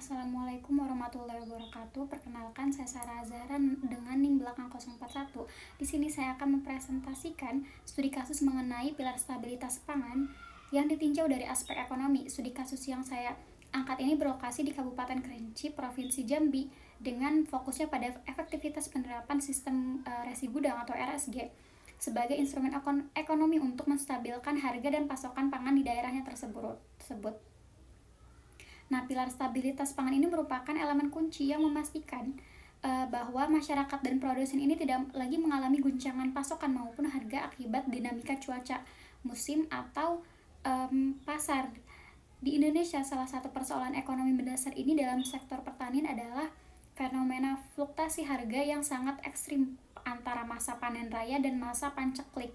Assalamualaikum warahmatullahi wabarakatuh. Perkenalkan, saya Sarah Azhara dengan NIM belakang 041. Di sini saya akan mempresentasikan studi kasus mengenai pilar stabilitas pangan yang ditinjau dari aspek ekonomi. Studi kasus yang saya angkat ini berlokasi di Kabupaten Kerinci, Provinsi Jambi, dengan fokusnya pada efektivitas penerapan sistem resi gudang atau RSG sebagai instrumen ekonomi untuk menstabilkan harga dan pasokan pangan di daerahnya tersebut. Nah, pilar stabilitas pangan ini merupakan elemen kunci yang memastikan bahwa masyarakat dan produsen ini tidak lagi mengalami guncangan pasokan maupun harga akibat dinamika cuaca, musim, atau pasar. Di Indonesia, salah satu persoalan ekonomi mendasar ini dalam sektor pertanian adalah fenomena fluktuasi harga yang sangat ekstrim antara masa panen raya dan masa panceklik.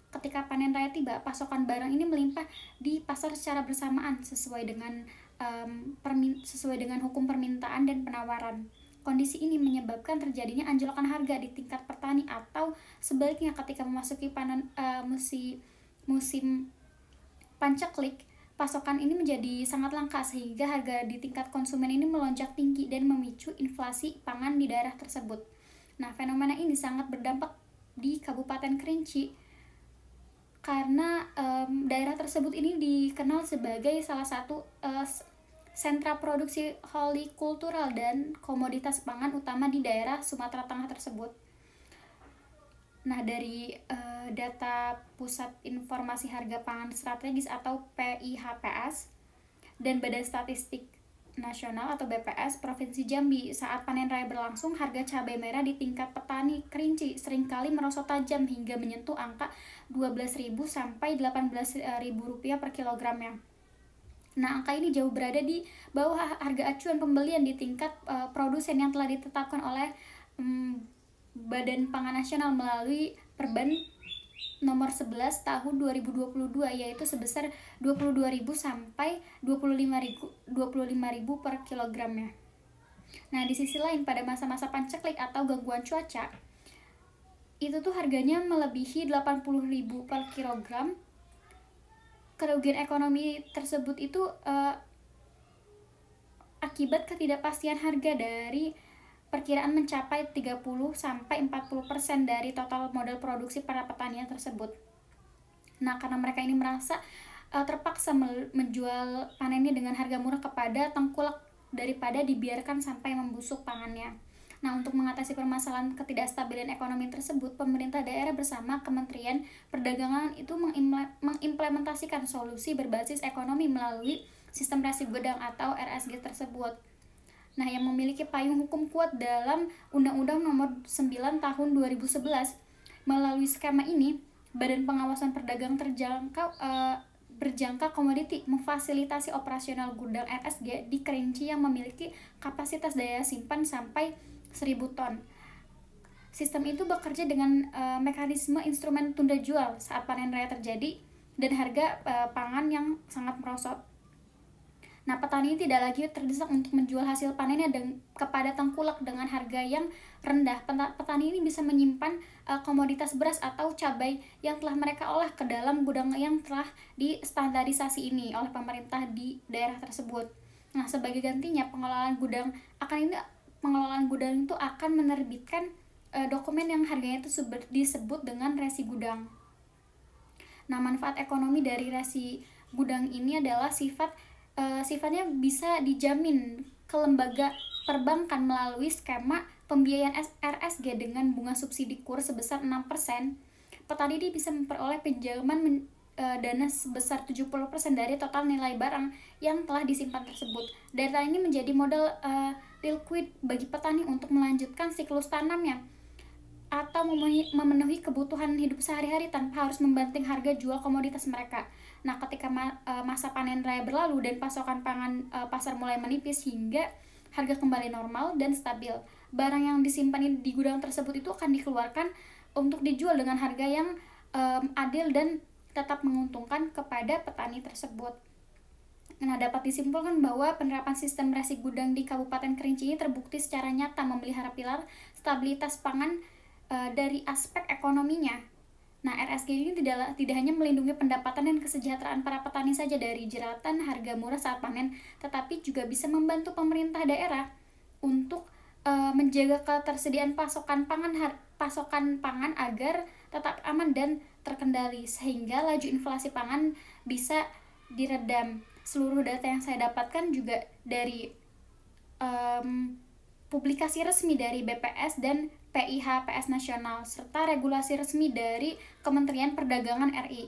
Ketika panen raya tiba, pasokan barang ini melimpah di pasar secara bersamaan sesuai dengan hukum permintaan dan penawaran. Kondisi ini menyebabkan terjadinya anjlokan harga di tingkat petani atau sebaliknya ketika memasuki musim panceklik, pasokan ini menjadi sangat langka sehingga harga di tingkat konsumen ini melonjak tinggi dan memicu inflasi pangan di daerah tersebut. Nah, fenomena ini sangat berdampak di Kabupaten Kerinci karena daerah tersebut ini dikenal sebagai salah satu sentra produksi hortikultural dan komoditas pangan utama di daerah Sumatera Tengah tersebut. Nah, dari data Pusat Informasi Harga Pangan Strategis atau PIHPS dan Badan Statistik Nasional atau BPS Provinsi Jambi, saat panen raya berlangsung, harga cabai merah di tingkat petani Kerinci seringkali merosot tajam hingga menyentuh angka 12.000 sampai 18.000 rupiah per kilogramnya. Nah, angka ini jauh berada di bawah harga acuan pembelian di tingkat produsen yang telah ditetapkan oleh Badan Pangan Nasional melalui Perban nomor 11 tahun 2022, yaitu sebesar 22.000 sampai 25.000 per kilogramnya. Nah, di sisi lain pada masa-masa panceklik atau gangguan cuaca, itu tuh harganya melebihi 80.000 per kilogram. Kerugian ekonomi tersebut itu akibat ketidakpastian harga dari perkiraan mencapai 30-40% dari total modal produksi para petani tersebut. Nah, karena mereka ini merasa terpaksa menjual panennya dengan harga murah kepada tengkulak daripada dibiarkan sampai membusuk pangannya. Nah, untuk mengatasi permasalahan ketidakstabilan ekonomi tersebut, pemerintah daerah bersama Kementerian Perdagangan itu mengimplementasikan solusi berbasis ekonomi melalui sistem resi gudang atau RSG tersebut. Nah, yang memiliki payung hukum kuat dalam Undang-Undang Nomor 9 Tahun 2011. Melalui skema ini, Badan Pengawasan Perdagangan berjangka komoditi memfasilitasi operasional gudang RSG di Kerinci yang memiliki kapasitas daya simpan sampai 1.000 ton. Sistem itu bekerja dengan mekanisme instrumen tunda jual saat panen raya terjadi dan harga pangan yang sangat merosot. Nah, petani tidak lagi terdesak untuk menjual hasil panennya kepada tengkulak dengan harga yang rendah. Petani ini bisa menyimpan komoditas beras atau cabai yang telah mereka olah ke dalam gudang yang telah distandarisasi ini oleh pemerintah di daerah tersebut. Nah, sebagai gantinya pengelolaan gudang itu akan menerbitkan dokumen yang harganya itu disebut dengan resi gudang. Nah, manfaat ekonomi dari resi gudang ini adalah sifatnya bisa dijamin ke lembaga perbankan melalui skema pembiayaan RSG dengan bunga subsidi KUR sebesar 6%. Petani ini bisa memperoleh pinjaman dana sebesar 70% dari total nilai barang yang telah disimpan tersebut. Data ini menjadi modal liquid bagi petani untuk melanjutkan siklus tanamnya atau memenuhi kebutuhan hidup sehari-hari tanpa harus membanting harga jual komoditas mereka. Nah, ketika masa panen raya berlalu dan pasokan pangan pasar mulai menipis hingga harga kembali normal dan stabil, barang yang disimpan di gudang tersebut itu akan dikeluarkan untuk dijual dengan harga yang adil dan tetap menguntungkan kepada petani tersebut. Nah, dapat disimpulkan bahwa penerapan sistem resi gudang di Kabupaten Kerinci ini terbukti secara nyata memelihara pilar stabilitas pangan dari aspek ekonominya. Nah, RSG ini tidak hanya melindungi pendapatan dan kesejahteraan para petani saja dari jeratan harga murah saat panen, tetapi juga bisa membantu pemerintah daerah untuk menjaga ketersediaan pasokan pangan agar tetap aman dan terkendali, sehingga laju inflasi pangan bisa diredam. Seluruh data yang saya dapatkan juga dari publikasi resmi dari BPS dan PIH-PS Nasional, serta regulasi resmi dari Kementerian Perdagangan RI.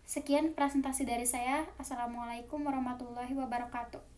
Sekian presentasi dari saya. Assalamualaikum warahmatullahi wabarakatuh.